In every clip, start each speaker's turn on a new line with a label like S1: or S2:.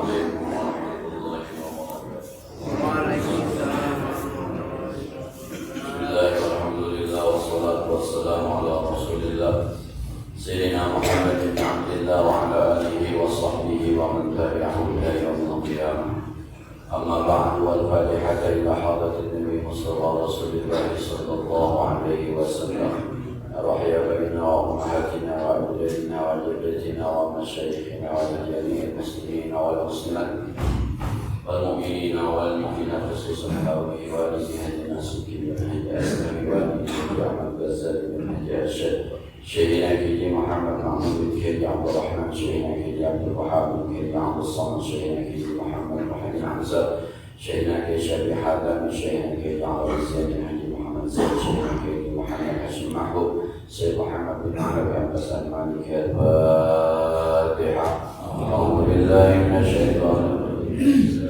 S1: عليكم ورحمة الله وبركاته.
S2: Waalaikumsalam.
S1: بسم الله والحمد لله والصلاة والسلام على رسول الله سيدنا محمد بن عبد الله وعلى آله وصحبه ومن تبعهم إلى يوم القيامة. أما بعد، والفاتحة إلى حضرة النبي مصطفى رسول الله صلى الله عليه وسلم. أرحي بنا وأمهاتنا وأولادنا وجدتنا ومشايخنا ولجميع المسلمين والمسلمات والمؤمنين والمؤمنات خصوصا حوله والدي هدنا سكين بن أسلم والدي محمد غزالي بن الشيخ شيخنا كيدي محمد محمود بن كيدي عبد الرحمن شيخنا كيدي عبد الوهاب بن كيدي عبد الصمد شيخنا كيدي محمد محمد حمزة شيخنا كيدي شبي حاتم شيخنا كيدي عبد الزين حجي محمد زيد شيخنا كيدي محمد هاشم محبوب سيد محمد بن عمرو بن حسن مالك. الفاتحة. أعوذ بالله من الشيطان الرجيم.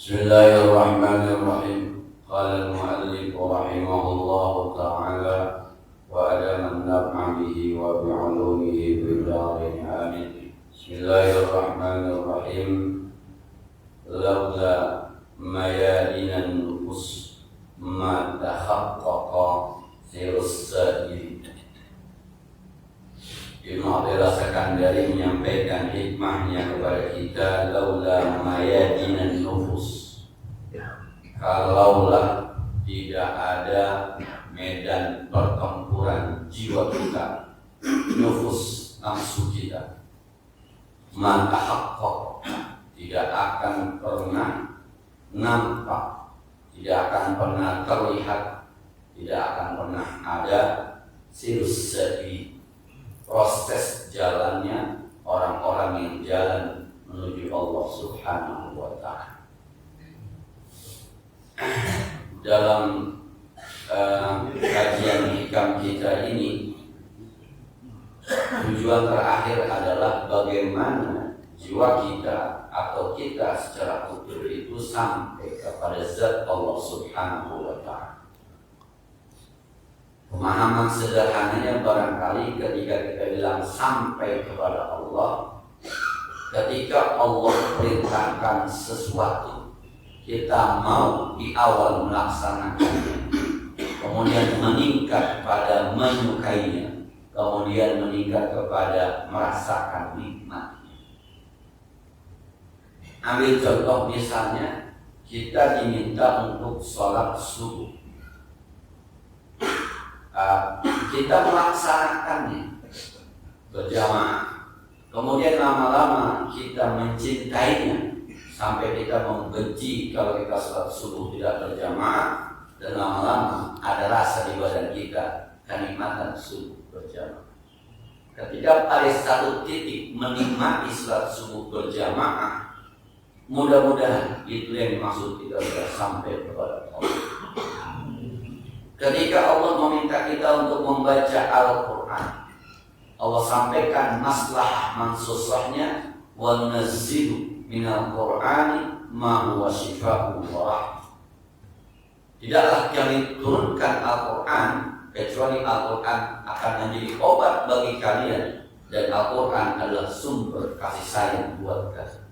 S1: Bismillahirrahmanirrahim. Qala al-mu'allif rahimahullahu ta'ala wa adama an-naf'a bihi wa bi'ulumihi bid-darin amin. Bismillahirrahmanirrahim. Laula mayadinan nufus ma tahaqqaqa sirus sa'il. Ibnu Athaillah Sakandari menyampaikan hikmahnya kepada kita, laula mayadinan nufus, kalaulah tidak ada medan pertempuran jiwa kita, nufus nafsu kita, maka haqqaq, tidak akan pernah nampak, tidak akan pernah terlihat, tidak akan pernah ada sirus sa'i, proses jalannya orang-orang yang jalan menuju Allah Subhanahu wa ta'ala. Dalam kajian hikam kita ini, tujuan terakhir adalah bagaimana jiwa kita atau kita secara utuh itu sampai kepada zat Allah Subhanahu wa ta'ala. Pemahaman sederhananya barangkali ketika kita bilang sampai kepada Allah, ketika Allah perintahkan sesuatu, kita mau di awal melaksanakannya, kemudian meningkat pada menyukainya, kemudian meningkat kepada merasakan nikmatnya. Ambil contoh misalnya, kita diminta untuk sholat subuh. Kita melaksanakannya berjamaah, kemudian lama-lama kita mencintainya sampai kita membenci kalau kita sholat subuh tidak berjamaah, dan lama-lama ada rasa di badan kita kenikmatan subuh berjamaah. Ketika pada satu titik menikmati sholat subuh berjamaah, mudah-mudahan itu yang dimaksud kita sudah sampai kepada Allah. Ketika Allah meminta kita untuk membaca Al-Quran, Allah sampaikan maslahah mansusahnya, wa nunazzilu minal Qur'ani ma huwa shifaa'un wa rahmah. Tidaklah kami turunkan Al-Quran kecuali Al-Quran akan menjadi obat bagi kalian, dan Al-Quran adalah sumber kasih sayang buat kalian.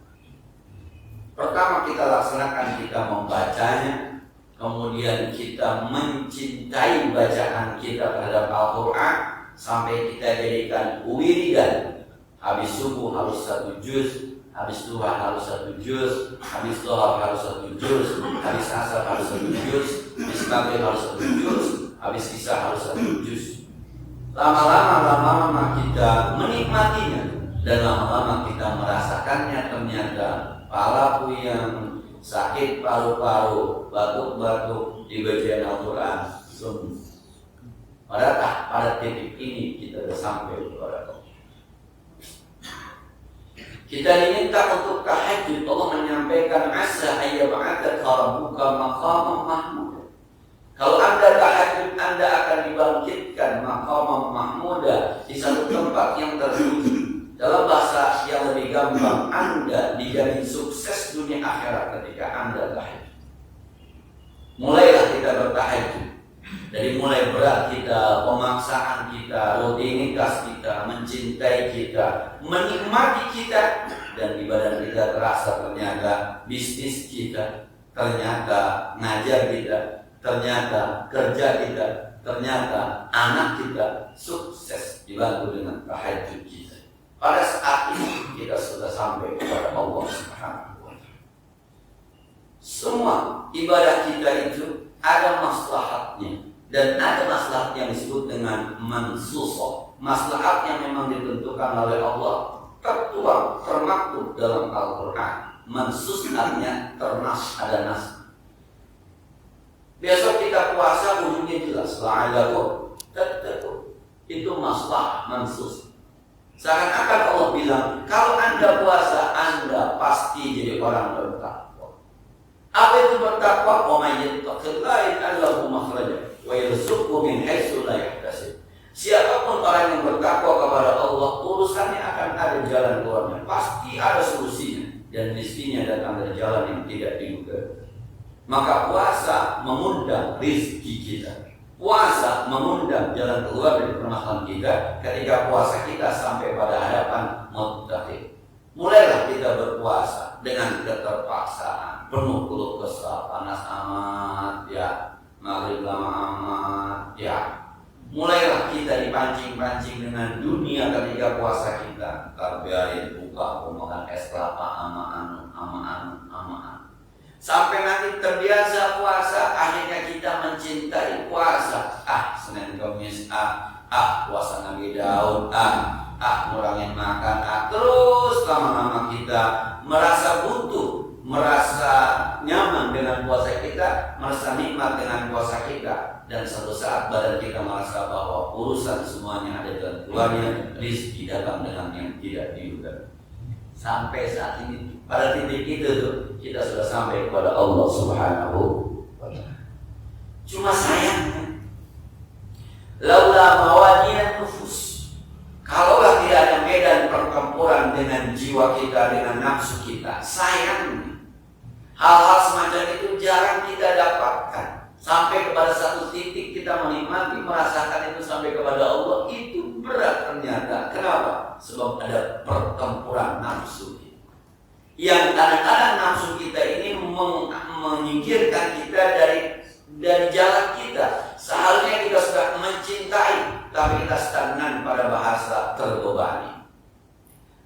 S1: Pertama kita laksanakan, kita membacanya, kemudian kita mencintai bacaan kita terhadap Al-Quran sampai kita jadikan wiridan. Habis subuh harus 1 juz, habis duha harus 1 juz, habis dhuhr harus 1 juz, habis asar harus 1 juz, habis maghrib harus 1 juz, habis isya harus 1 juz. Lama-lama kita menikmatinya, dan lama-lama kita merasakannya. Ternyata para puyang, sakit paru-paru, batuk-batuk di bagian Al-Quran sembuh. Pada titik ini kita sudah sampai kepada Allah. Kita diminta untuk tahajud. Allah menyampaikan asa ayyab'atsaka rabbuka maqaman mahmud. Kalau Anda bertahajud. Dari mulai berat kita, pemaksaan kita, rutinitas kita, mencintai kita, menikmati kita, dan di badan kita terasa ternyata bisnis kita, ternyata ngajar kita, ternyata kerja kita, ternyata anak kita sukses dibantu dengan tahajud kita. Pada saat ini kita sudah sampai kepada Allah Subhanahu wa Ta'ala. Semua ibadah kita itu ada maslahatnya. Dan ada maslahat yang disebut dengan mansusoh, maslahat yang memang ditentukan oleh Allah, tertuang, termaktub dalam Al-Quran. Mansus artinya ternas, ada nas. Besok kita puasa ujungnya jelas, la'alakum tattaqun. Itu maslahat mansus. Seakan-akan Allah bilang, kalau Anda puasa, Anda pasti jadi orang bertakwa. Apa itu bertakwa? Wa may yattaqillaha yaj'al lahu makhraja wa yarzuqhu min haitsu la yahtasib. Siapapun orang yang bertakwa kepada Allah, urusannya akan ada jalan keluarnya, pasti ada solusinya, dan rezekinya datang dari jalan yang tidak diduga. Maka puasa mengundang rezeki kita. Puasa mengundang jalan keluar dari permasalahan kita. Ketika puasa kita sampai pada hadapan muttaqin. Mulailah kita berpuasa dengan keterpaksaan, penuh keluh kesah, panas amat, ya, maghrib lama amat, ya. Mulailah kita dipancing-pancing dengan dunia ketika puasa kita. Biarin buka, makan es kelapa, ama-anu. Sampai nanti terbiasa puasa, akhirnya kita mencintai puasa. Senin Kamis, puasa Nabi Daud, ngurangin makan, terus lama-lama kita merasa butuh, merasa nyaman dengan puasa kita, merasa nikmat dengan puasa kita, dan suatu saat badan kita merasa bahwa urusan semuanya ada jalan keluarnya, rezeki datang dengan yang tidak diduga. Sampai saat ini pada titik itu tuh kita sudah sampai kepada Allah Subhanahu wa Ta'ala. Cuma sayangnya, laula mawadiyat nufus, kalaulah tidak ada medan pertempuran dengan jiwa kita, dengan nafsu kita, sayangnya hal-hal semacam itu jarang kita dapatkan. Sampai kepada satu titik kita menikmati, merasakan itu sampai kepada Allah, itu berat ternyata. Kenapa? Sebab ada pertempuran nafsu kita. Yang kadang-kadang nafsu kita ini menyingkirkan kita dari jalan kita. Seharusnya kita sudah mencintai, tapi kita stagnan pada bahasa terbebani.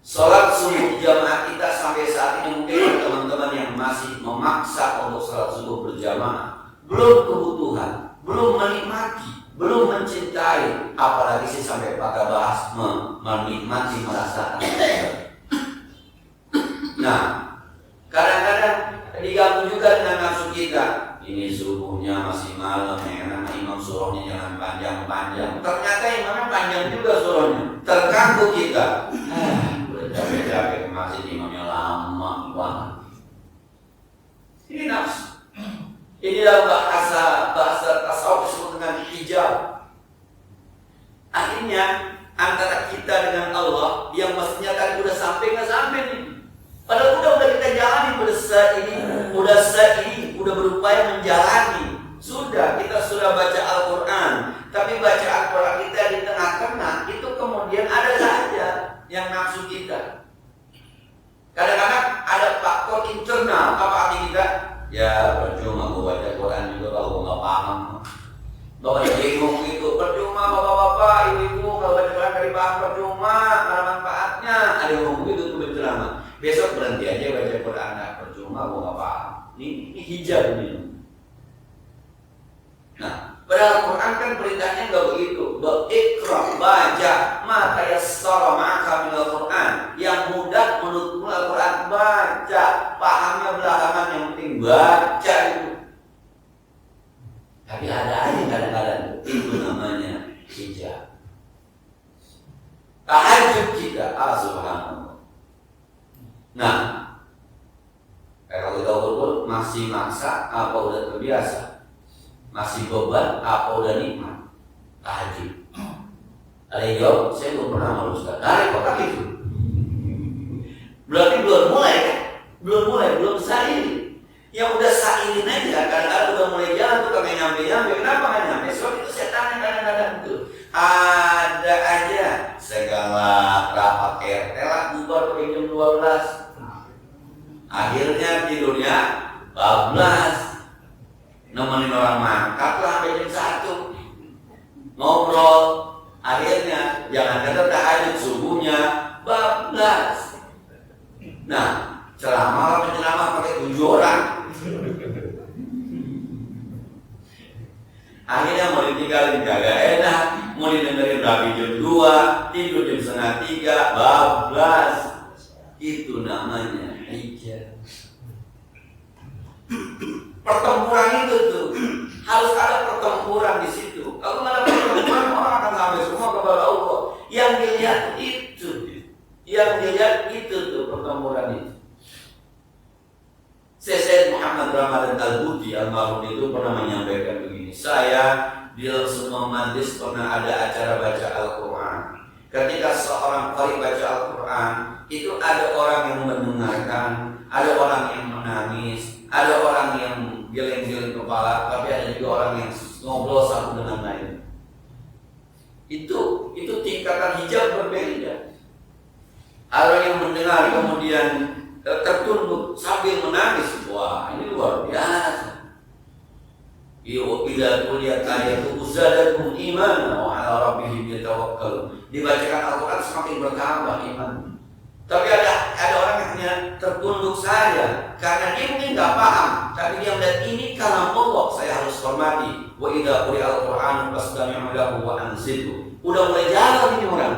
S1: Sholat subuh jamaah kita sampai saat ini mungkin teman-teman yang masih memaksa untuk sholat subuh berjamaah, belum kebutuhan, belum menikmati, belum mencintai, apalagi sih sampai pada bahas menikmati, merasakan. Nah, kadang-kadang diganggu juga dengan nafsu kita. Ini subuhnya masih malam, enak, imam suruhnya jangan panjang-panjang. Ternyata imamnya panjang juga suruhnya. Terganggu kita. Udah capek-capek ke masjid, imamnya lama banget. Ini nafsu. Inilah bahasa tasawuf disebut dengan hijab. Akhirnya antara kita dengan Allah yang mestinya tadi udah sampai nggak sampai nih. Padahal udah kita jalani, udah berupaya menjalani. Kita sudah baca Al-Quran, tapi baca Al-Quran kita di tengah-tengah itu kemudian ada saja yang nafsu kita. Kadang-kadang ada faktor internal. Apa arti kita? Ya percuma gue baca Quran juga kalau gue nggak paham. Bapak bingung gitu, percuma bapak-bapak, ibu-ibu kalau baca Quran dari paham percuma, ada manfaatnya. Ada yang ngomong gitu tuh berceramah. Besok berhenti aja baca Quran, percuma gue nggak paham. Ini hijab ini. Nah, padahal Quran kan perintahnya nggak begitu. Iqra, baca, maka yassara ma'aka minal Quran. Yang mudah menurutmu Al-Quran, baca. Pahamnya belakangan, yang penting baca itu. Tapi ada aja kadang-kadang itu namanya hijab. Tahajud kita, subhanallah. Nah, kalau kita ukur masih maksa apa udah terbiasa, masih beban apa udah nikmat. Tahajud. Ada yang jawab, saya belum pernah sama Ustaz. Dari kok itu? Berarti belum mulai kan? Belum sairin. Yang udah sairin aja, kadang-kadang udah mulai jalan tuh kagak nyampe nyampe. Kenapa nggak nyampe? Sebab itu setannya kadang-kadang itu ada aja segala rapat RT lah bubar pakai jam 12. Akhirnya tidurnya bablas. Nemenin orang makan lah sampai jam 1. Ngobrol. Akhirnya jangan kata tahajud subuhnya bablas. Nah, ceramah pakai 7 orang. Akhirnya mau ditinggalin kagak enak, mau didengerin rapi jam 2, tidur jam setengah 3, bablas. Itu namanya hijab. Pertempuran itu tuh harus ada pertempuran di situ. Kalau nggak ada pertempuran, orang akan sampai semua kepada Allah. Yang dilihat itu tuh pertempuran itu. Syekh Muhammad Ramadan Al-Buti almarhum itu pernah menyampaikan begini. Saya di dalam semua majlis pernah ada acara baca Al-Quran. Ketika seorang qari baca Al-Quran, itu ada orang yang mendengarkan, ada orang yang menangis, ada orang yang geleng-geleng kepala, tapi ada juga orang yang ngobrol satu dengan lain. Itu tingkatan hijab berbeda. Ada yang mendengar kemudian tertunduk sambil menangis. Wah, ini luar biasa. Bila kulihat ayat uzadakum imana wa ala rabbihim yatawakkalun. Dibacakan Al-Quran semakin bertambah iman. Tapi ada orang yang hanya tertunduk saja karena dia mungkin nggak paham, tapi dia melihat ini kalam Allah, saya harus hormati. Wa idza quri'a al-Qur'an fastami'u lahu wa ansitu. Udah mulai jalan ini orang.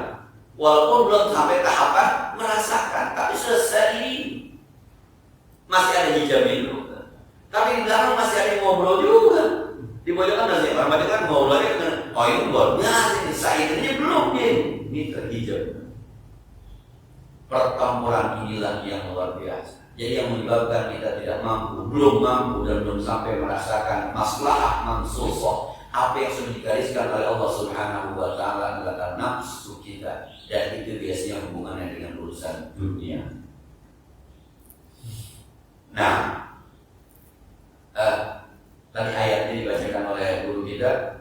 S1: Walaupun belum sampai tahapan merasakan, tapi selesai ini masih ada hijab itu. Tapi di belakang masih ada yang ngobrol juga. Di pojokan masih orang kan ngobrolnya dengan, oh ini luar biasa ini, saya ini belum ini terhijab. Pertempuran inilah yang luar biasa. Jadi yang menyebabkan kita tidak mampu, belum mampu dan belum sampai merasakan maslahah mansusoh. Apa yang sudah digariskan oleh Allah Subhanahu wa Ta'ala adalah nafsu kita, dan itu biasanya hubungannya dengan urusan dunia. Nah, tadi ayat ini dibacakan oleh guru kita.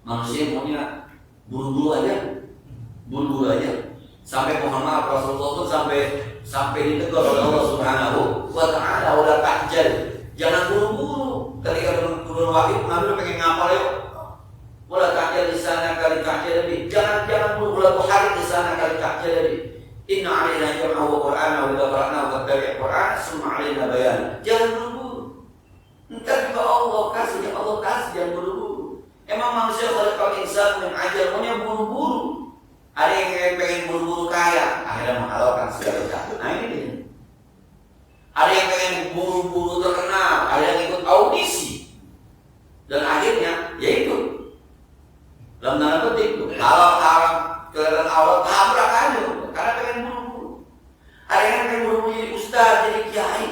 S1: Manusia maunya buru-buru aja. Sampai mohon maaf Rasulullah itu sampai ditegur oleh Allah Subhanahu wa Ta'ala, udah ta'jal, jangan buru-buru. Ketika turun wahyu, Nabi pengen ngapal yuk. Udah ta'jal di sana kali ta'jal lebih. Jangan buru-buru hari di sana kali ta'jal lebih. Inna 'alaina jam'ahu wa qur'anahu wa idza qara'nahu fattabi' qur'ana summa 'alaina bayan. Jangan buru-buru. Entar juga Allah kasih, jangan buru-buru. Emang manusia khalaqal insan min ajal, maunya buru-buru. Ada yang pengen buru-buru kaya, akhirnya menghalalkan segala cara. Nah ini dia. Ada yang pengen buru-buru terkenal, ada yang ikut audisi, dan akhirnya yaitu dalam tanda petik itu halal haram kelihatan awal tabrak aja karena pengen buru-buru. Ada yang pengen buru-buru jadi ustaz, jadi kiai,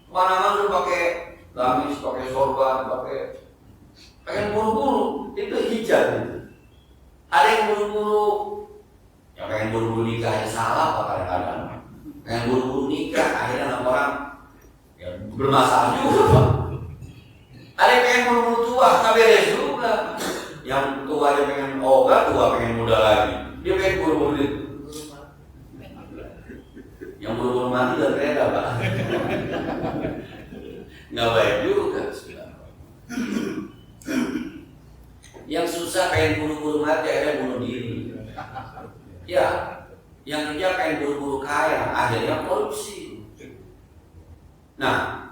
S1: mana-mana udah pakai gamis, pakai sorban, pengen buru-buru, itu hijab itu. Ada yang buru-buru, yang pengen buru-buru nikah, salah apa kadang-kadang. Pengen buru-buru nikah, akhirnya anak orang ya, bermasalah juga. Ada yang pengen buru-buru tua, tapi ada juga. Yang tua dia pengen ogah, tua pengen muda lagi. Dia pengen buru-buru itu. Yang buru-buru mati dan reda, Pak. Nggak baik juga. Yang susah pengen buru-buru mati, akhirnya bunuh diri. Ya, yang kerja pengen buru-buru kaya, akhirnya korupsi. Nah,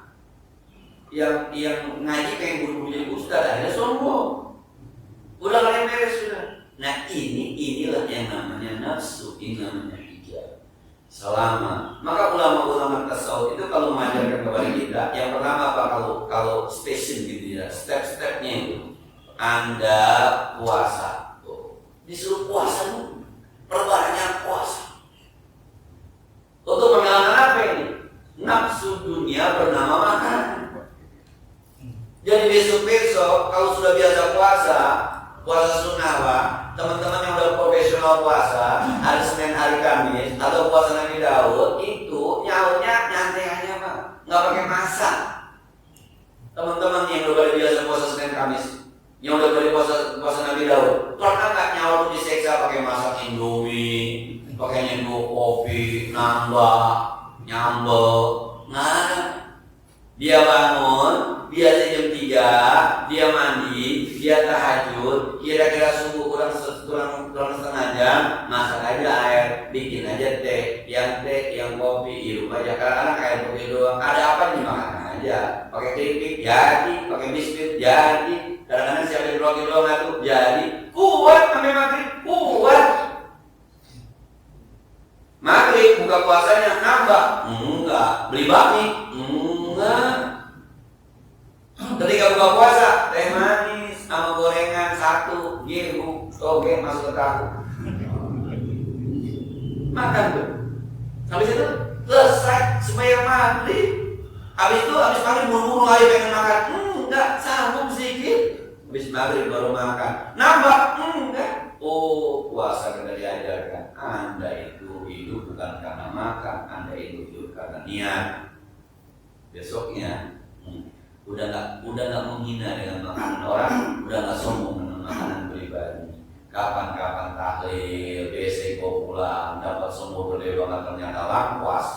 S1: yang ngaji pengen buru-buru jadi ustaz, akhirnya sombong. Udah gak yang beres sudah. Nah inilah yang namanya nafsu, ini namanya hijab. Selama, maka ulama-ulama tasawuf itu kalau mengajarkan kepada kita, yang pertama apa kalau spesifik gitu ya, step-stepnya itu. Anda puasa, disuruh puasa dulu, perbanyak puasa. Untuk menghilangkan apa ini? Nafsu dunia bernama makan. Jadi besok-besok kalau sudah biasa puasa sunnah, teman-teman yang udah profesional puasa, hari Senin, hari Kamis, atau puasa Nabi Daud, itu nyautnya nyantai aja Pak, nggak pakai masak. Teman-teman yang udah pada biasa puasa Senin Kamis, yang udah pada puasa Nabi Daud, pernah nggak nyawa tuh diseksa pakai masak Indomie, pakai nyentuh kopi, nambah, nyambel, nggak. Dia bangun, biasa jam 3, dia mandi, dia tahajud, kira-kira subuh kurang setengah jam, masak aja air, bikin aja teh, yang kopi, hidup aja. Kadang-kadang air kopi doang, ada apa nih makan aja, pakai keripik jadi, pakai biskuit jadi, kadang-kadang siapin roti doang tuh jadi, kuat sampai maghrib, kuat. Maghrib buka puasanya nambah, enggak, beli bakmi, enggak. Ketika buka puasa, teh manis sama gorengan satu, toge masuk ke tahu. Makan tuh. Habis itu selesai sembahyang maghrib. Habis maghrib buru-buru ayo pengen makan. Enggak, sanggup sedikit. Habis maghrib baru makan. Nambah? Enggak. Oh, puasa kena diajarkan. Anda itu hidup bukan karena makan, Anda itu hidup karena niat. Besoknya udah nggak menghina dengan makanan orang, udah nggak sombong dengan makanan pribadi. Kapan-kapan tahlil, besok kau pulang, dapat sumur gede banget ternyata langkuas.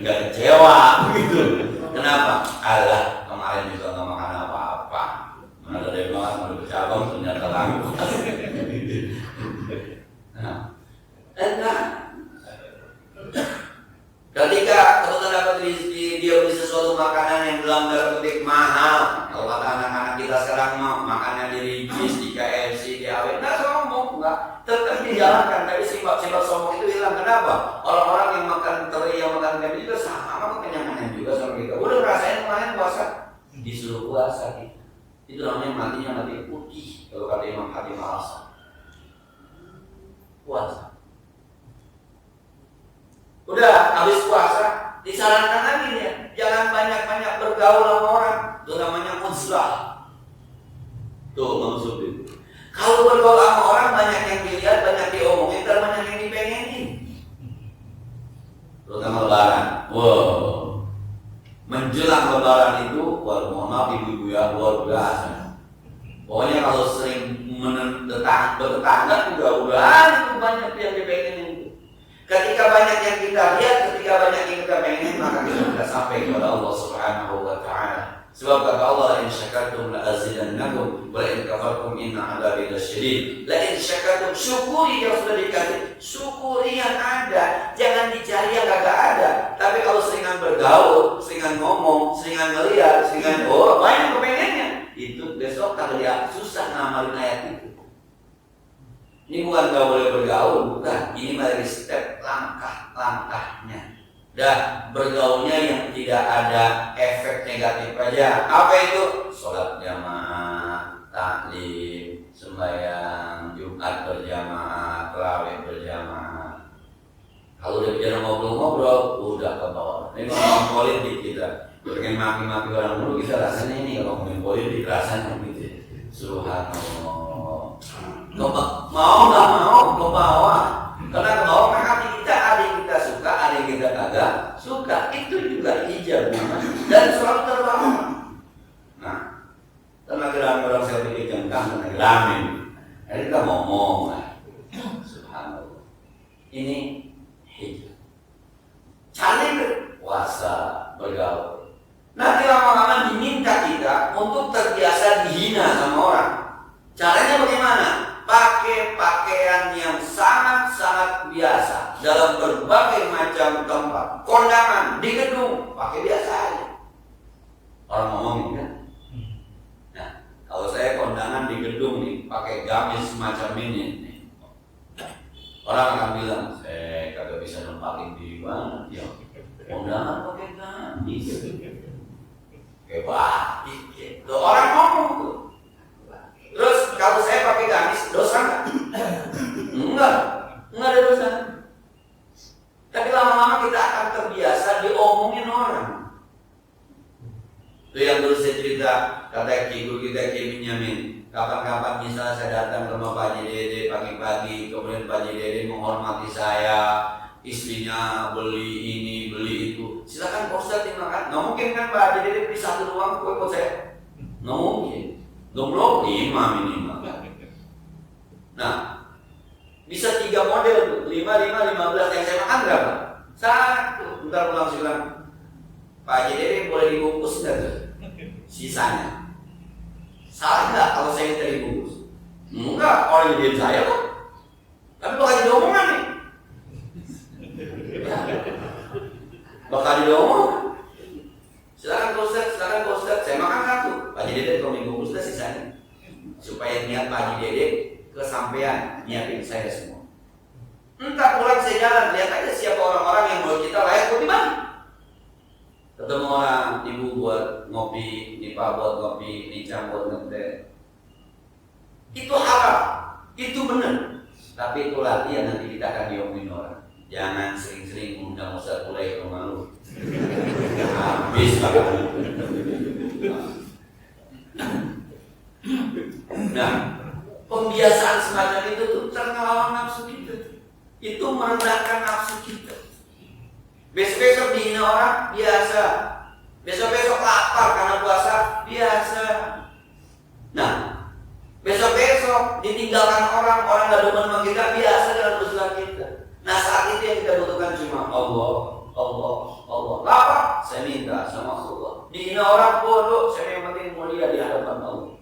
S1: Nggak kecewa gitu. Kenapa? Allah kemarin juga nggak makan apa-apa. Mana gede banget mau bercabang ternyata langkuas. Nah, enggak. Ketika kalau dapat rezeki dia beli sesuatu makanan yang dalam tanda petik mahal. Kalau kata anak-anak kita sekarang mau makannya di Ricis, di KFC, di AW, nggak sombong, nggak. Tetap dijalankan, tapi sifat sombong itu hilang. Kenapa? Orang-orang yang makan teri, yang makan gabi juga sama kekenyangan juga sama kita. Udah ngerasain kemarin puasa, disuruh puasa kita. Itu namanya matinya mati putih. Kalau kata Imam Hatim Al-Hasan, puasa. Udah habis puasa disarankan lagi dia, jangan banyak-banyak bergaul sama orang. Itu namanya muslah. Tuh maksudnya. Kalau bergaul sama orang banyak yang dilihat, banyak diomongin, dan banyak yang dipengenin. Terutama lebaran. Wow. Menjelang lebaran itu, mohon maaf ibu-ibu ya, luar biasa. Pokoknya kalau sering bertetangga juga udah banyak yang dipengenin. Ketika banyak yang kita lihat, ketika banyak yang kita pengen, maka kita sudah sampai kepada Allah Subhanahu wa Ta'ala. Sebab kata Allah, in syakartum la azidannakum wa in kafartum inna adzabi lasyadid. La in syakartum, syukuri yang sudah dikasih, syukuri yang ada, jangan dicari yang kagak ada. Tapi kalau seringan bergaul, seringan ngomong, seringan ngeliat, seringan banyak kepengennya, itu besok kalau dia susah ngamalin ayat itu. Ini bukan gak boleh bergaul, bukan. Ini dari step langkah-langkahnya. Dan bergaulnya yang tidak ada efek negatif aja. Apa itu? Sholat jamaah, taklim, sembahyang, Jumat berjamaah, tarawih berjamaah. Kalau udah bicara ngobrol-ngobrol, udah ke bawah. Ini ngomong politik kita. Pengen maki-maki orang dulu, kita rasanya ini kalau ngomongin politik rasanya gitu. Subhanallah. Mau nggak mau ke bawah, karena ke bawah kan hati kita ada yang kita suka, ada yang kita kagak suka. Itu juga ijab dan selalu terbawa. Nah, tenaga rame orang saya pikir jengkang, tenaga rame. Jadi kita ngomong, subhanallah. Ini hijab. Cari puasa bergaul. Nanti lama-lama diminta kita untuk terbiasa dihina sama orang. Caranya bagaimana? Pakai pakaian yang sangat-sangat biasa dalam berbagai macam tempat. Kondangan di gedung pakai biasa aja. Orang ngomongin kan? Nah, kalau saya kondangan di gedung nih pakai gamis semacam ini nih. Orang akan bilang, saya kagak bisa nempatin di mana ya. Kondangan pakai gamis. Kayak batik gitu. Orang ngomong tuh. Terus kalau saya pakai gamis, dosa nggak? Enggak ada dosa. Tapi lama-lama kita akan terbiasa diomongin orang. Itu yang dulu saya cerita, kata ibu kita Ki Binyamin. Kapan-kapan misalnya saya datang ke rumah Pak Dede pagi-pagi, kemudian Pak Dede menghormati saya, istrinya beli ini, Silakan Pak Ustadz dimakan. Nggak mungkin kan Pak Haji Dede beli satu doang kue buat saya. Nggak mungkin. Gemblok 5 minimal. Nah, bisa 3 model tuh, 5, 15. Yang saya makan berapa? 1. Ntar pulang bilang, Pak Haji Dede boleh dibungkus nggak tuh? Sisanya. Salah nggak kalau saya minta dibungkus? Enggak, orang jadi saya kok. Tapi bakal jadi omongan nih. Bakal jadi omongan. Silakan Pak Ustadz, saya makan 1. Pak Haji Dede kalau dibungkus dah sisanya. Supaya niat Pak Haji Dede kesampaian niatin saya semua. Entar pulang saya jalan, lihat aja siapa orang-orang yang buat kita layak buat dibagi. Ketemu orang, ibu buat ngopi, Pak buat ngopi, Nica buat ngeteh. Itu halal, itu benar. Tapi itu latihan, nanti kita akan diomongin orang. Jangan sering-sering mengundang Ustaz mulai ke rumah lu. Habis lah. Nah, pembiasaan semacam itu tuh terlawan nafsu kita. Itu merendahkan nafsu kita. Besok-besok dihina orang, biasa. Besok-besok lapar karena puasa, biasa. Nah, besok-besok ditinggalkan orang gak demen sama kita, biasa dalam usaha kita. Nah, saat itu yang kita butuhkan cuma Allah. Lapar, saya minta sama Allah. Dihina orang bodoh, saya yang penting mulia di hadapan Allah.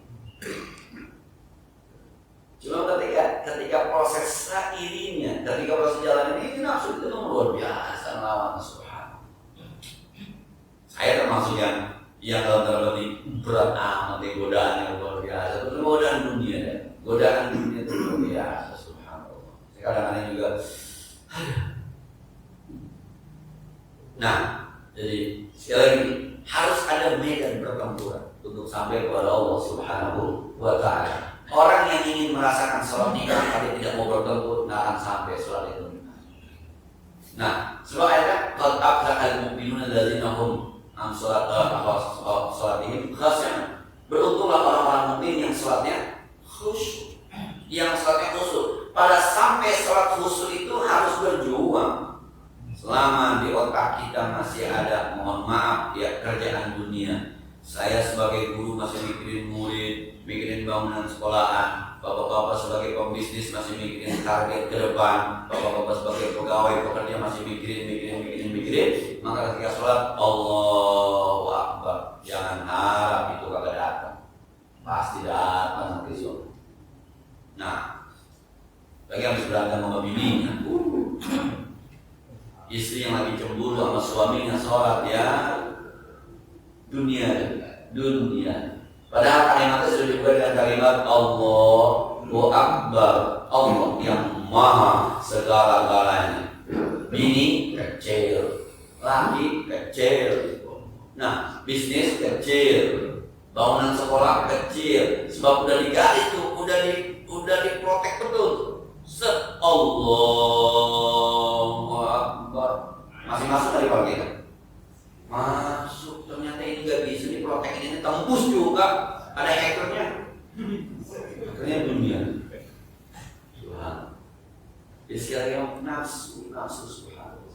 S1: Cuma ketika proses sairinya, ketika proses jalan ini nafsu itu luar biasa melawan Subhan. Saya termasuk yang dalam tanda petik berat amat godaan yang luar biasa. Itu godaan dunia ya. Godaan dunia itu luar biasa, subhanallah. Kadang-kadang juga nah, jadi sekali lagi harus ada medan pertempuran untuk sampai kepada Allah Subhanahu wa ta'ala. Orang yang ingin merasakan sholat nikah tapi tidak mau bertempur, nggak akan sampai sholat itu. Nah, sebab ayatnya qad aflahal mu'minuna alladzina hum an sholatihim khashi'un. Beruntunglah orang-orang mukmin yang sholatnya khusyuk. Yang sholatnya khusyuk. Pada sampai sholat khusyuk itu harus berjuang. Selama di otak kita masih ada, mohon maaf ya, kerjaan dunia. Saya sebagai guru masih mikirin murid, mikirin bangunan sekolahan. Bapak-bapak sebagai pembisnis masih mikirin target ke depan. Bapak-bapak sebagai pegawai pekerja masih mikirin. Maka ketika sholat, Allahu Akbar. Jangan harap itu kagak datang. Pasti datang nanti sholat. Nah, bagi yang berantem sama bininya, istri yang lagi cemburu sama suaminya sholat, ya dunia. Padahal kalimatnya sudah dibuat dengan kalimat Allahu Akbar, Allah yang maha segala-galanya. Bini kecil, laki kecil, nah bisnis kecil, bangunan sekolah kecil, sebab udah digali tuh, udah diprotek betul. Set Allahu Akbar. Masih masuk dari pagi kan? Masuk, ternyata ini gak bisa diprotek, ini tembus juga. Ada hackernya. Hackernya dunia. Tuhan. Jadi sekali yang nafsu subhanallah.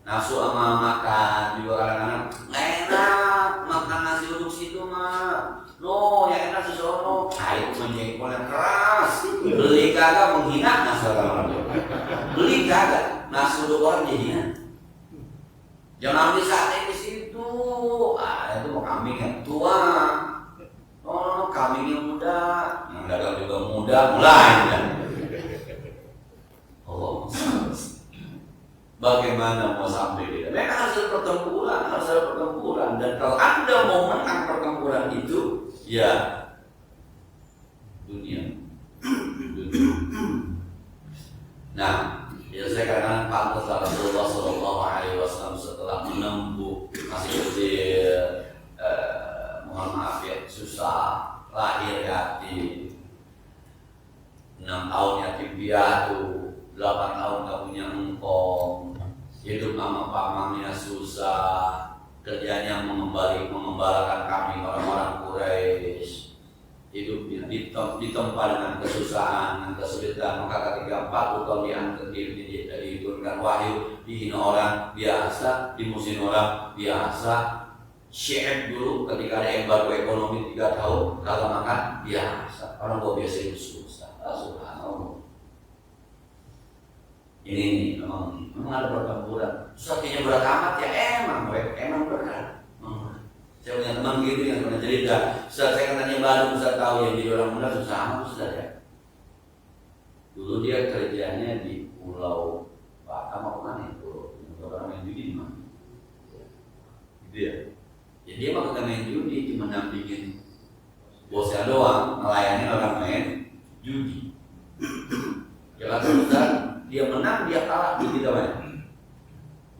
S1: Nafsu sama makan juga kadang-kadang nggak enak makan nasi uduk situ mah. No, yang enak sesono. Itu menjengkol yang keras. Beli kagak menghina masalah orang. Beli kagak nasi uduk orang jadinya. Jangan ambil sate di situ. Itu mau kambing yang tua. Oh, kambing yang muda. Yang dagang juga muda, mulai. Allah. Bagaimana mau sampai dia? Memang harus ada pertempuran. Dan kalau Anda mau menang pertempuran itu, ya dunia. Nah, ya saya kadang-kadang pantas Rasulullah SAW setelah menempuh masih kecil, mohon maaf ya, susah, lahir yatim, 6 tahun yatim piatu, 8 tahun gak punya engkong, hidup sama pamannya susah, kerjanya mengembalakan kami orang-orang Quraisy. hidupnya ditempa dengan kesusahan dan kesulitan. Maka ketika 40 tahun diturunkan wahyu, dihina orang biasa, dimusuhin orang biasa. Syekh dulu ketika ada embargo ekonomi 3 tahun kalau makan biasa. Orang kok biasa hidup susah. Subhanallah. Ini memang ada pertempuran. Sakitnya berat amat ya emang berat. Saya punya teman gitu yang pernah cerita. Saat saya katanya baru Ustaz tahu yang jadi orang muda susah amat Ustaz ya. Dulu dia kerjanya di Pulau Batam apa mana itu? Orang main judi di mana? Gitu ya. Jadi dia mah kagak main judi, cuma nampingin bosnya doang, melayani orang main judi. Jelas Ustaz, dia menang dia kalah duit tidak banyak.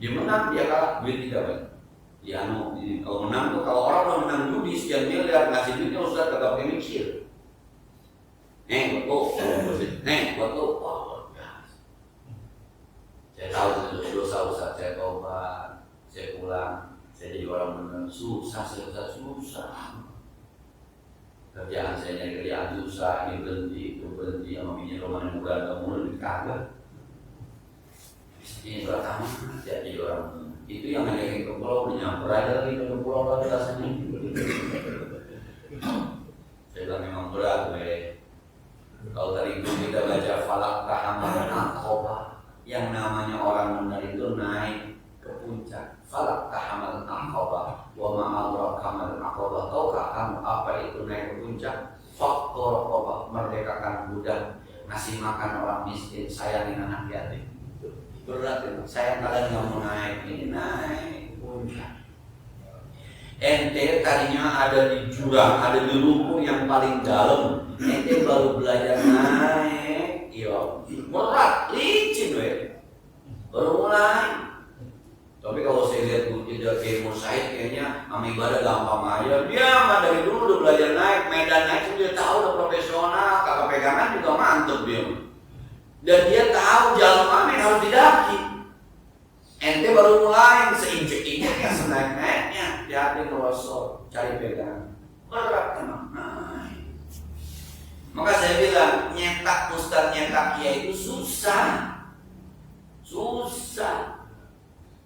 S1: Dia menang dia kalah duit tidak banyak. Ya kalau menang tuh, kalau orang udah menang judi sekian miliar ngasih duitnya Ustaz kagak pakai mikir. Buat tuh, wah biasa. Saya tahu itu dosa Ustaz, saya tobat, saya pulang, saya jadi orang benar susah, kerjaan saya nyari kerjaan susah, ini berhenti, itu berhenti, sama bini rumah yang berantem mulu kagak. Ini berat amat jadi orang. Itu yang ngajakin ke pulau, nyamper aja lagi ke pulau lagi rasanya. Saya bilang memang berat, kalau tadi itu kita baca falak tahamal aqaba, yang namanya orang benar itu naik ke puncak. Falak tahamal aqaba, wa ma'adra kamal aqaba. Tahukah kamu apa itu naik ke puncak? Faktor aqaba, merdekakan budak, ngasih makan orang miskin, sayangin anak yatim. Berat itu, saya kalian nggak mau naik, ini naik puncak. Ente tadinya ada di jurang, ada di lumpur yang paling dalam. Ente baru belajar naik, berat, licin baru mulai. Tapi kalau saya lihat tidak kayak Mursaid kayaknya sama ibadah gampang aja. Dia mah dari dulu udah belajar naik, medan naik dia tahu udah profesional, kakak pegangan juga mantep dia. Dan dia tahu jalan mana yang harus didaki. Ente baru mulai seinjek-injeknya, senaik-naiknya, hati-hati merosot, cari pegangan. Berat emang. Maka saya bilang nyetak ustaz, nyetak kiai itu susah.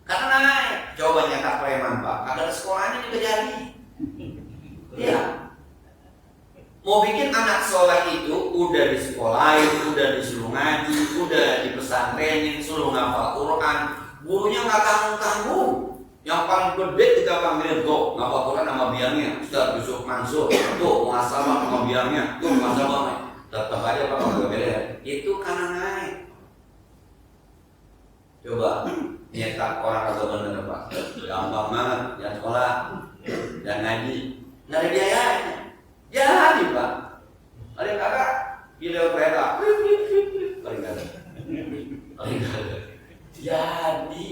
S1: Karena naik. Coba nyetak preman Pak, kagak ada sekolahnya juga jadi. Iya. Mau bikin anak soleh itu udah di sekolahin, udah disuruh ngaji, udah di pesantrenin, suruh ngapal Quran, gurunya nggak tanggung-tanggung. Yang paling gede kita panggilin tuh ngapal Quran sama biangnya, Ustaz Yusuf Mansur, tuh muhasabah sama biangnya, tuh muhasabah. Tetap aja Pak kalau beda. Itu karena naik. Coba nyetak orang atau bener Pak, gampang banget, jangan sekolah, jangan ngaji, nggak ada biayanya. Jadi Pak, ada yang kagak gila kereta, paling kagak. Jadi,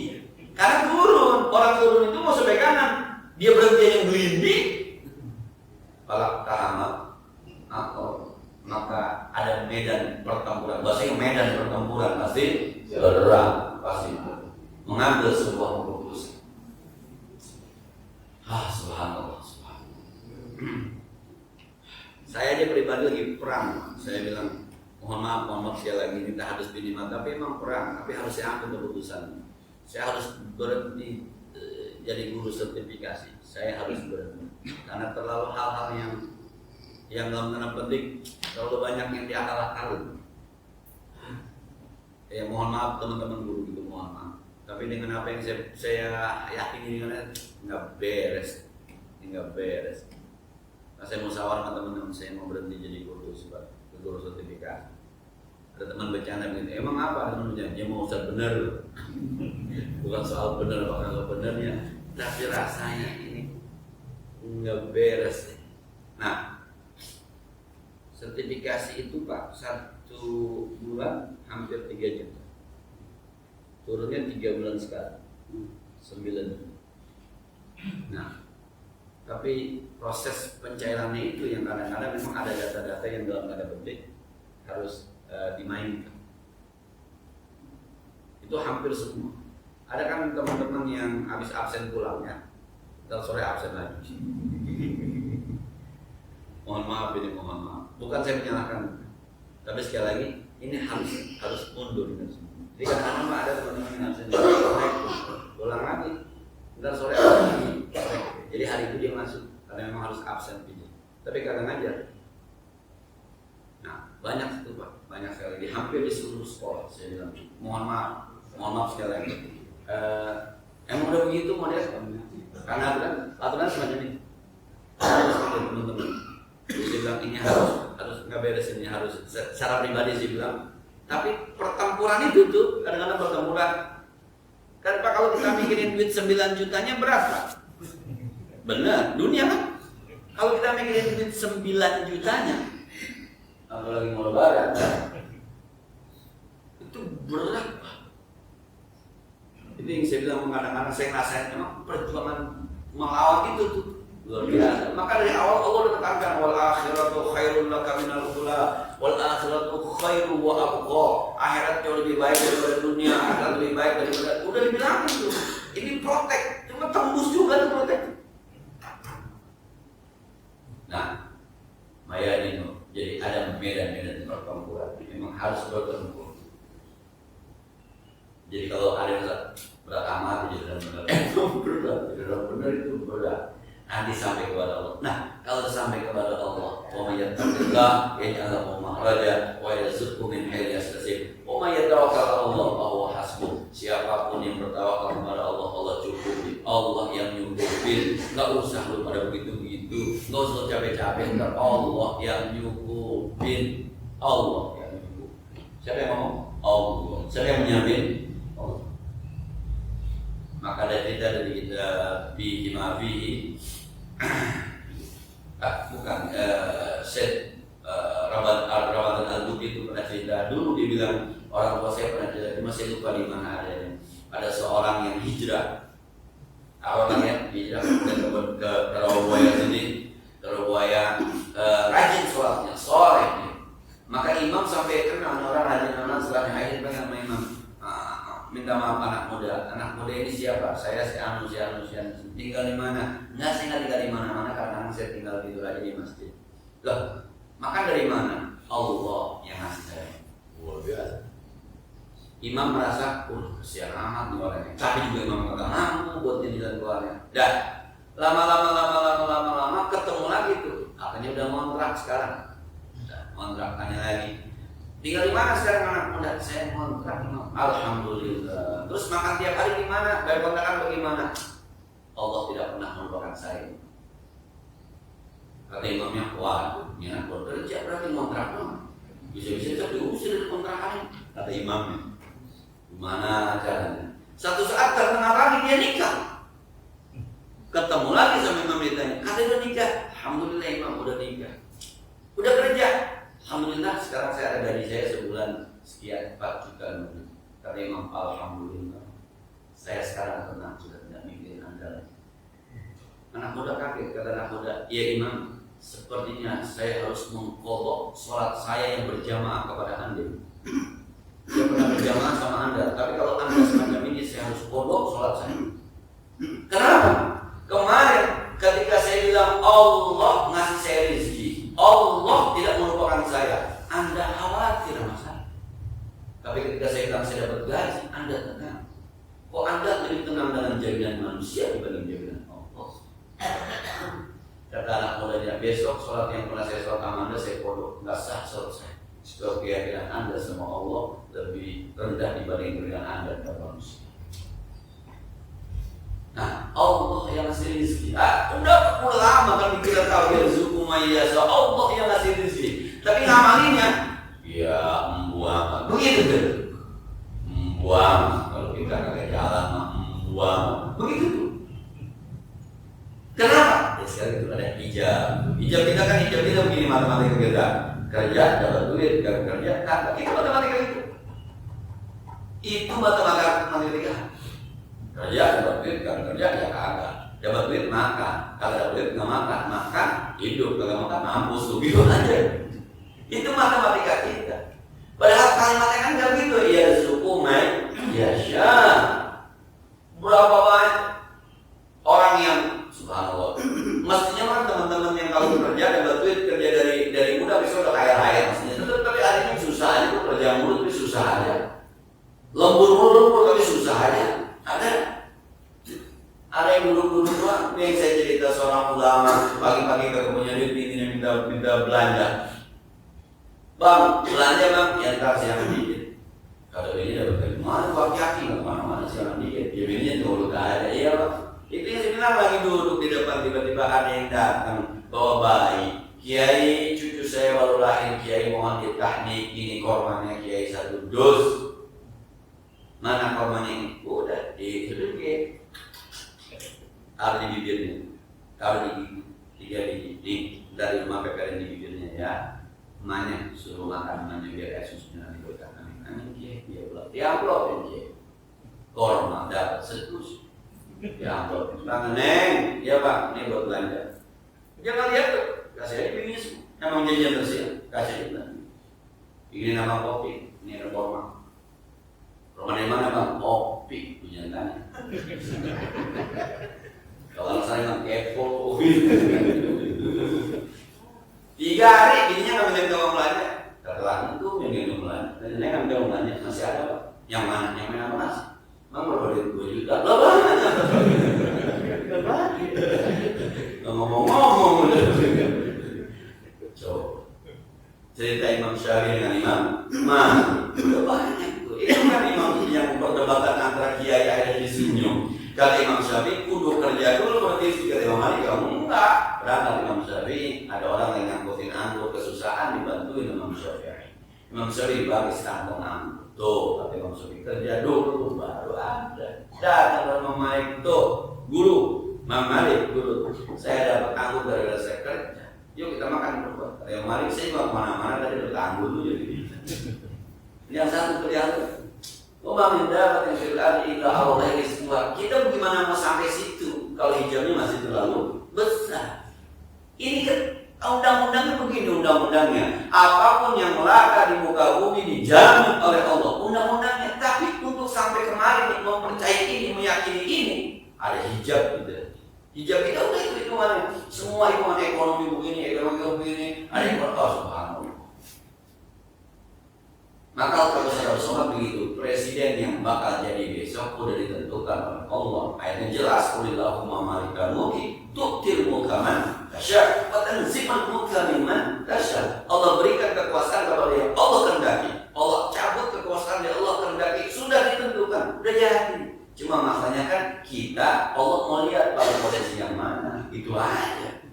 S1: karena orang turun itu mau sampai kanan, dia berhenti yang gelinding, palak tahamal, atau maka ada medan pertempuran. Bahasanya medan pertempuran pasti berderang, pasti mengambil sebuah keputusan. Subhanallah. Saya aja pribadi lagi perang. Saya bilang mohon maaf sekali lagi ini tahadus binimat, tapi emang perang, tapi harus saya ambil keputusan. Saya harus berhenti jadi guru sertifikasi. Saya harus berhenti karena terlalu hal-hal yang dalam tanda petik terlalu banyak yang diakal-akalin. Ya mohon maaf teman-teman guru gitu, mohon maaf. Tapi dengan apa yang saya yakini dengan nggak beres. Nah, saya mau sawar sama teman-teman saya mau berhenti jadi guru sertifikasi. Ada teman bercanda begini, emang apa teman bercanda? Dia mau Ustaz benar, bukan soal benar apa nggak benarnya, tapi rasanya ini nggak beres. Nah, sertifikasi itu Pak 1 bulan hampir 3 juta, turunnya 3 bulan sekali 9 juta. Nah, tapi proses pencairannya itu yang kadang-kadang memang ada data-data yang dalam tanda petik harus dimainkan. Itu hampir semua. Ada kan teman-teman yang habis absen pulang ya, ntar sore absen lagi. Mohon maaf, bukan saya menyalahkan, tapi sekali lagi ini harus mundur. Jadi kadang-kadang ada teman-teman yang absen, ulang lagi, ntar sore lagi. Jadi hari itu dia masuk karena memang harus absen gitu. Tapi kadang aja. Nah, banyak itu Pak, banyak sekali lagi, hampir di seluruh sekolah saya bilang. Mohon maaf sekali lagi. Emang udah begitu model? Karena aturan semacam ini. Teman-teman. Dia bilang ini harus nggak beres, ini harus secara pribadi sih bilang. Tapi pertempuran itu tuh kadang-kadang pertempuran. Kan Pak, kalau kita mikirin duit 9 jutanya berapa? Benar, dunia kan? Kalau kita mikirin duit 9 jutanya, apalagi mau lebaran, itu berat. Itu yang saya bilang, kadang-kadang saya ngerasain memang perjuangan melawan itu tuh luar biasa. Maka dari awal Allah udah tekankan wal akhiratu khairul laka minal ula wal akhiratu khairu wa abqa. Akhirat jauh lebih baik daripada dunia, akhirat lebih baik daripada, udah dibilang itu. Ini protek, cuma tembus juga tuh protek. Nah, Maya ini jadi ada medan-medan pertempuran. Memang harus bertempur. Jadi kalau ada yang berat amat, jadi benar itu berat. Nanti sampai kepada Allah. Nah, kalau sampai kepada Allah, wa may yattaqillah yaj'al lahu makhraja wa yarzuqhu min haitsu yahtasib. Wa may yatawakkal 'ala Allah fa huwa hasbuh. Siapapun yang bertawakal kepada Allah, Allah cukupi. Allah yang nyukupin. Enggak usah lu pada begitu-begitu. Enggak usah capek-capek, entar Allah yang nyukupin. Allah yang nyukupin. Siapa yang ngomong? Allah. Siapa yang menjamin? Allah. Maka dari kita bihi bukan Syed Rawatan Al-Dubi itu pernah cerita. Dulu dia bilang, orang tua saya pernah cerita, masih lupa di mana ada seorang yang hijrah. Orang yang hijrah ke Rawabuaya sini, Rawabuaya rajin sholatnya, soleh. Maka imam sampai kenal orang rajin sholat, setelahnya akhirnya pengen sama imam, minta maaf anak muda ini siapa? Saya si anu, tinggal di mana? Enggak, saya nggak tinggal di mana-mana karena saya tinggal di aja di masjid. Loh, makan dari mana? Allah yang ngasih saya. Luar biasa. Imam merasa, kesian amat nih orangnya. Tapi juga imam kagak mampu buat jadi jalan keluarnya. Dan lama-lama ketemu lagi tuh. Katanya udah ngontrak sekarang. Ngontrak, tanya lagi. Tinggal di mana sekarang anak muda? Saya ngontrak. Alhamdulillah. Terus makan tiap hari di mana? Bayar kontrakan bagaimana? Allah tidak pernah melupakan saya. Kata imamnya, waduh, ini anak bekerja berarti ngontrak dong. Bisa-bisa jadi diusir dari kontrakannya. Kata imamnya, gimana caranya? Satu saat terkenal lagi dia nikah. Ketemu lagi sama imam ditanya, katanya udah nikah. Alhamdulillah imam udah nikah. Udah kerja. Alhamdulillah sekarang saya ada gaji saya sebulan sekian 4 juta. Kata imam, alhamdulillah saya sekarang tenang, sudah tidak mikirin Anda lagi. Anak muda kaget, kata anak muda, iya imam, sepertinya saya harus mengkodok sholat saya yang berjamaah kepada Anda. Saya pernah berjamaah sama Anda, tapi kalau Anda semacam ini saya harus kodok sholat saya. Kenapa? Kemarin ketika saya bilang Allah ngasih saya rezeki, Allah tidak melupakan saya, Anda khawatir sama saya. Tapi ketika saya bilang saya dapat gaji, Anda tenang. Kok Anda lebih tenang dengan jaminan manusia dibanding jaminan Allah? Kata anak mudanya, besok sholat yang pernah saya sholat sama Anda saya kodok, nggak sah sholat saya. Sebab keyakinan Anda sama Allah lebih rendah dibanding keyakinan Anda kepada manusia. Nah, Allah yang ngasih rezeki. Udah lama kan kita tahu ya zuku mayyasa, Allah yang ngasih rezeki. Tapi ngamalinnya, ya membuang. Begitu tuh. Membuang. Kalau kita kagak jalan, membuang. Begitu tuh. Kenapa? Ya sekali itu ada hijab. Hijab kita kan hijab kita begini matematika kita. Kerja dapat duit, gak kerja kagak. Itu matematika itu. Itu matematika. Kerja dapat duit, gak kerja ya kagak. Dapat duit makan, kalau dapat duit nggak makan hidup, kagak makan mampus tuh gitu aja. Itu matematika kita. Padahal kalimatnya kan nggak gitu. Ya suku mai, ya syah. Berapa banyak orang yang subhanallah. Mestinya kan teman-teman yang kalau kerja dapat duit, kerja Ada yang duduk-duduk doang. Yang saya cerita seorang ulama pagi-pagi ke punya duit ini minta belanja. Bang, belanja bang, yang kasih yang dikit. Kalau ini dapat dari mana? Bang yakin nggak mana-mana sih yang dikit. Ya ini dulu nggak ada. Iya bang. Itu yang saya bilang lagi duduk di depan tiba-tiba ada yang datang bawa bayi. Kiai, cucu saya baru lahir. Kiai mohon ditahnik. Ini korbannya Kiai 1 dus. Mana korbannya ini? Udah disedekah. Taruh di bibirnya, taruh di gigi, 3 biji, dari rumah PPR di bibirnya ya. Emaknya suruh makan emaknya biar susunya nanti buat amin dia pulang. Dia amplop dia, korma dapat setus. Dia amplop, bang Neng, ya bang, ini buat belanja. Jangan lihat tuh, kasih aja bibirnya semua. Emang jajan tersiap, kasih aja. Ini nama kopi, ini ada korma. Korma dari mana bang? Kopi, punya tanya. Kalau saya nggak kepo, 3 hari bininya nggak minta uang belanja, tertelan itu yang minta belanja. Dan saya nggak minta uang belanja, masih ada pak? Yang mana? Yang mana mas? Bang berapa duit 2 juta? Lah banget. Ngomong-ngomong udah. Coba cerita Imam Syafi'i dengan Imam Malik udah banyak tuh. Itu kan Imam yang memperdebatkan antara kiai ada di sini. Kata Imam Syafi'i, kudu kerja dulu berarti kata Imam Malik, kamu enggak. Berangkat Imam Syafi'i, ada orang yang ngangkutin anggur kesusahan dibantuin Imam Syafi'i. Imam Syafi'i bagi sekantong anggur. Tuh, kata Imam Syafi'i, kerja dulu baru ada. Datang Imam Malik, tuh, guru, Imam Malik, guru. Saya dapat anggur gara-gara saya kerja. Yuk kita makan berdua. Kata Imam Malik, saya juga kemana-mana tadi dapat anggur dulu jadi. Ini yang satu kelihatan. Min dapat yang fir'ad illa Allah rizquha. Kita bagaimana mau sampai situ kalau hijabnya masih terlalu besar? Ini kan undang-undangnya begini, undang-undangnya apapun yang melaka di muka bumi dijamin oleh Allah undang-undangnya. Tapi untuk sampai kemarin mempercayai ini, meyakini ini, ada hijab gitu. Hijab kita udah itu mana? Semua hitungan ekonomi begini, ekonomi begini, ada ekonomi subhanallah. Maka kalau saya bersama begitu, presiden yang bakal jadi besok udah ditentukan oleh Allah. Ayatnya jelas, Qulillahumma malikal mulki tu'til mulka man tasya' wa tanzi'ul mulka mimman tasya'. Allah berikan kekuasaan kepada yang Allah kehendaki. Allah cabut kekuasaan yang Allah kehendaki. Sudah ditentukan, udah jadi. Cuma masalahnya kan kita, Allah mau lihat pada posisi yang mana. Itu aja.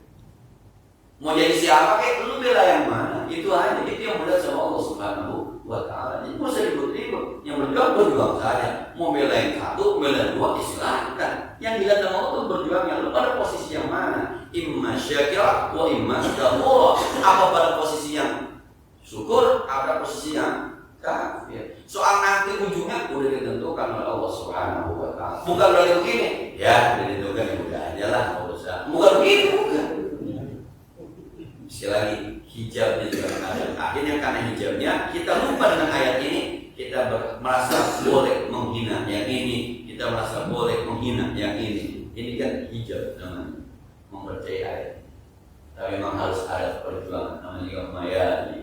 S1: Mau jadi siapa kayak lu bela yang mana? Itu aja. Itu yang mudah sama Allah Subhanahu wa ta'ala. Jadi mau saya ribut-ribut. Yang berjuang saja. Mau bela yang 1, bela 2, silahkan. Yang dilihat sama Allah itu berjuangnya. Lu pada posisi yang mana? Imma syakira wa imma syakura. Apa pada posisi yang syukur? Apa posisi yang kafir? Soal nanti ujungnya udah ditentukan oleh Allah Subhanahu wa ta'ala. Bukan berarti begini. Ya, udah ditentukan ya udah aja lah. Bukan begitu, bukan. Sekali lagi hijabnya juga ada. Akhirnya karena hijabnya kita lupa dengan ayat ini, kita merasa boleh menghina yang ini, kita merasa boleh menghina yang ini. Ini kan hijab namanya, mempercayai ayat. Tapi memang harus ada perjuangan, namanya juga mayani.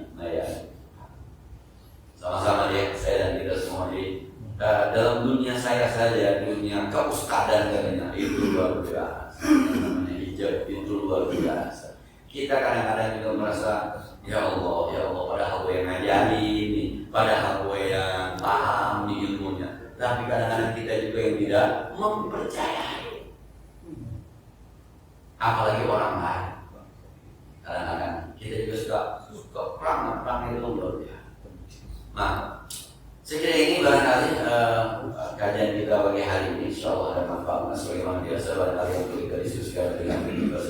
S1: Sama-sama deh, saya dan kita semua di dalam dunia saya saja, dunia keustadaan katanya itu luar biasa. Namanya hijab itu luar biasa. Kita kadang-kadang juga merasa ya Allah, padahal gue yang ngajari ini, padahal gue yang paham di ilmunya. Tapi kadang-kadang kita juga yang tidak mempercayai. Apalagi orang lain. Kadang-kadang kita juga suka perang itu luar biasa. Nah, saya kira ini barangkali kajian kita bagi hari ini. InsyaAllah ada manfaatnya sebagaimana biasa barangkali untuk kita diskusikan dengan kita.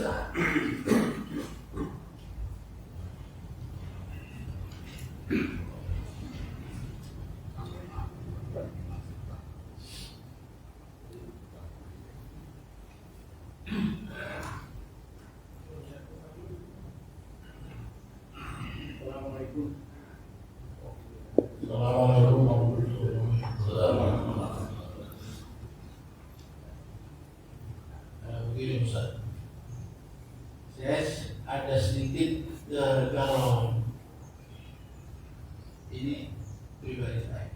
S3: Assalamualaikum warahmatullahi wabarakatuh. Begini Ustaz, saya ada sedikit kalau ini pribadi saya.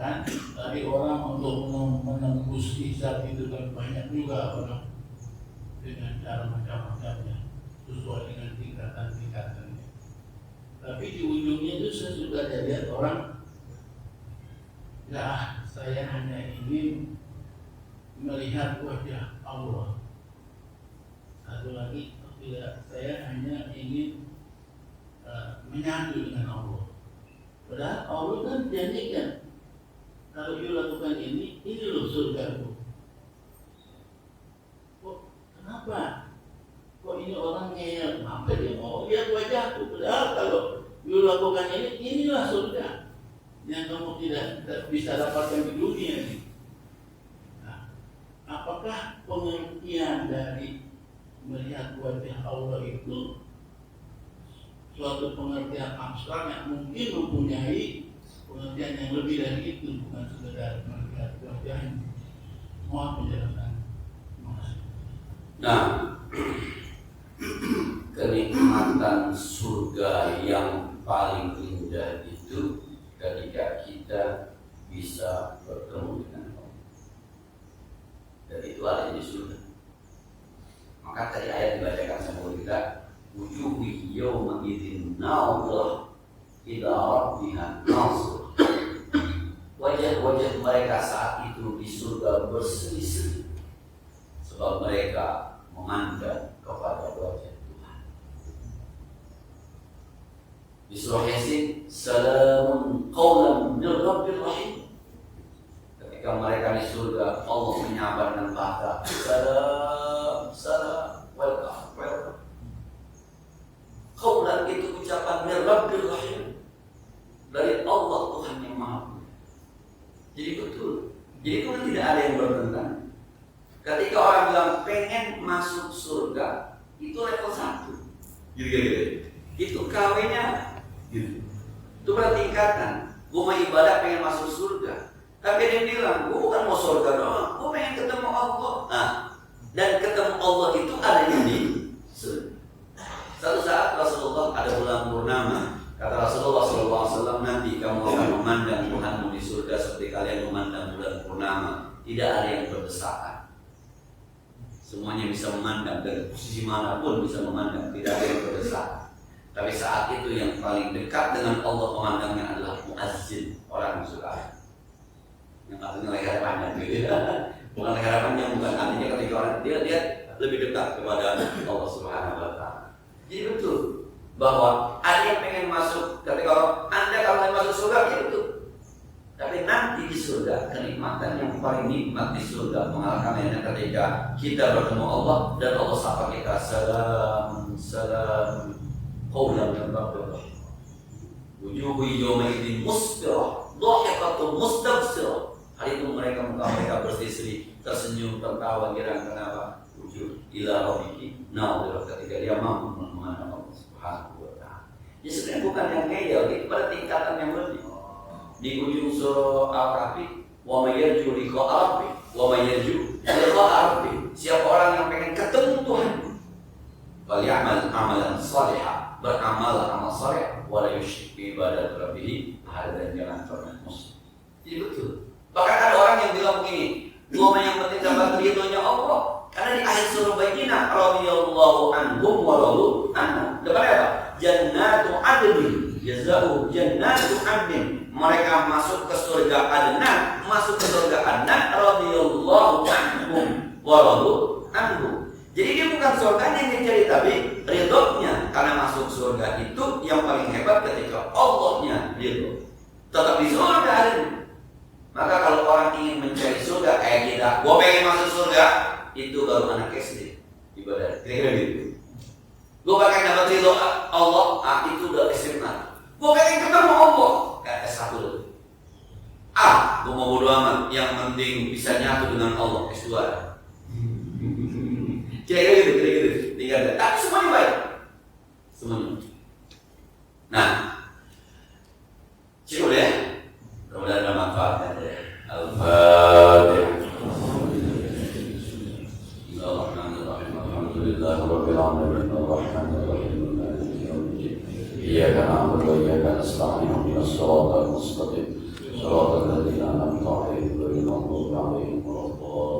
S3: Kan tadi orang untuk menembus hisab itu kan banyak juga orang dengan cara macam-macamnya sesuai dengan tingkatan-tingkatannya. Tapi di ujungnya itu saya sudah lihat orang, ya saya hanya ingin melihat wajah Allah. Satu lagi, tidak, saya hanya ingin menyatu dengan Allah. Padahal Allah kan janjikan, kalau you lakukan ini loh surgaku. Kok kenapa? Kok ini orang ngeyel? Kenapa dia mau lihat wajahku? Padahal kalau you lakukan ini, inilah surga yang kamu tidak bisa dapatkan di dunia ini. Nah, apakah pengertian dari melihat wajah Allah itu suatu pengertian abstrak yang mungkin mempunyai pengertian yang lebih dari itu, bukan sekedar melihat wajahnya? Mohon penjelasan.
S1: Nah, kenikmatan surga yang paling indah itu ketika kita bisa bertemu dengan Allah. Dan itu ada di surga. Maka tadi ayat dibacakan sama kita, wujuhu yawma idzin nadhirah ila rabbiha nadhirah. Wajah-wajah mereka saat itu di surga berseri-seri sebab mereka memandang kepada wajah Tuhan. Di surah Yasin, salamun qawlan min rabbir rahim. Ketika mereka di surga, Allah menyapa dengan bahasa salam, salam, welcome, welcome. Qawlan itu ucapan min rabbir rahim, dari Allah Tuhan yang Maha Mulia. Jadi betul. Jadi itu tidak ada yang bertentangan. Ketika orang bilang pengen masuk surga, itu level 1. Gitu. Itu KW-nya gitu. Itu bertingkatan. Gue mau ibadah pengen masuk surga, tapi dia bilang gue bukan mau surga doang, gue pengen ketemu Allah. Nah, dan ketemu Allah itu adanya di surga. Satu saat Rasulullah ada bulan purnama, kata Rasulullah SAW, nanti kamu akan memandang Tuhanmu di surga seperti kalian memandang bulan purnama. Tidak ada yang berdesakan. Semuanya bisa memandang, dari posisi manapun bisa memandang, tidak ada yang berdesakan. Tapi saat itu yang paling dekat dengan Allah memandangnya adalah muazzin, orang surga. Yang artinya leher panjang gitu ya. Bukan leher panjang, bukan artinya ketika orang dia lebih dekat kepada Allah Subhanahu wa Ta'ala. Jadi betul bahwa ada yang pengen masuk, ketika Anda kalau masuk surga ya betul. Tapi nanti di surga, kenikmatan yang paling nikmat di surga mengalahkannya ketika kita bertemu Allah dan Allah sapa kita, salam, salam, qawlan min rabbir rahim. Wujuhu yawma idzin musfirah, dhahikatun mustabsirah. Hari itu mereka berseri-seri, tersenyum, tertawa, girang. Kenapa? Wujuh ila rabbiki nadhirah, ketika dia mampu memandang Allah Subhanahu wa Ta'ala. Jadi sebenarnya bukan yang ngeyel, itu pada tingkatan yang lebih. Di ujung surah Al-Kahfi, wa may yarju liqa rabbi wa may yarju liqa rabbi. Siapa orang yang pengen ketemu Tuhan, falyamal amalan salihah, beramal amal saleh, wa la yusyrik bi ibadati rabbih ahadan, dan jangan pernah musyrik. Jadi betul. Bahkan ada orang yang bilang begini, gua yang penting dapat ridhonya Allah. Karena di akhir surah Bayyinah, radhiyallahu anhum wa radu anhu. Depannya apa? Jannatu adnin, jazaa'u jannatu adnin. Mereka masuk ke surga Adnan, masuk ke surga Adnan, radhiyallahu anhum wa radu anhu. Jadi dia bukan surganya yang dicari, tapi ridhonya. Karena masuk surga itu yang paling hebat ketika Allahnya ridho. Tetap di surga ada. Maka kalau orang ingin mencari surga kayak kita, gua pengen masuk surga, itu baru anak SD ibadah. Kira-kira gitu. Gua pengen dapat ridho Allah, itu udah SMA. Gua pengen ketemu Allah, kayak S1 dulu. Gua mau bodo amat, yang penting bisa nyatu dengan Allah, S2. Kira-kira gitu. Tapi semuanya baik. Semuanya. Nah, cukup ya. Kemudian ada manfaatnya ya. Al-Fatihah. Bismillahirrahmanirrahim. Alhamdulillahirabbil alamin. Arrahmanir rahim. Maliki yaumiddin. Iyyaka na'budu wa iyyaka nasta'in. Ihdinas siratal mustaqim. Shiratal ladzina an'amta 'alaihim ghairil maghdubi 'alaihim waladdallin.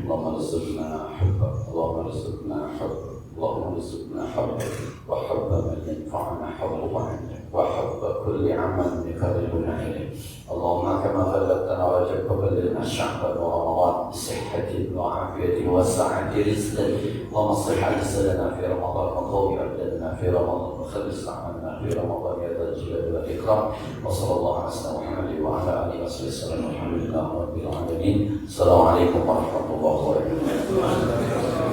S1: اللهم ارزقنا حبك اللهم ارزقنا حبك اللهم ارزقنا حبك وحب من ينفعنا حبه عنك وحب كل عمل يقربنا اليك اللهم كما بلغتنا رجب فبلغنا شعبا ورمضان بصحة وعافية وسعة رزق اللهم صل جسدنا في رمضان وقوي عبدنا في رمضان وخلص عملنا في رمضان يا ذا الجلال والإكرام وصلى الله على سيدنا محمد وعلى آله وصحبه وسلم والحمد لله رب العالمين. السلام عليكم ورحمة الله وبركاته.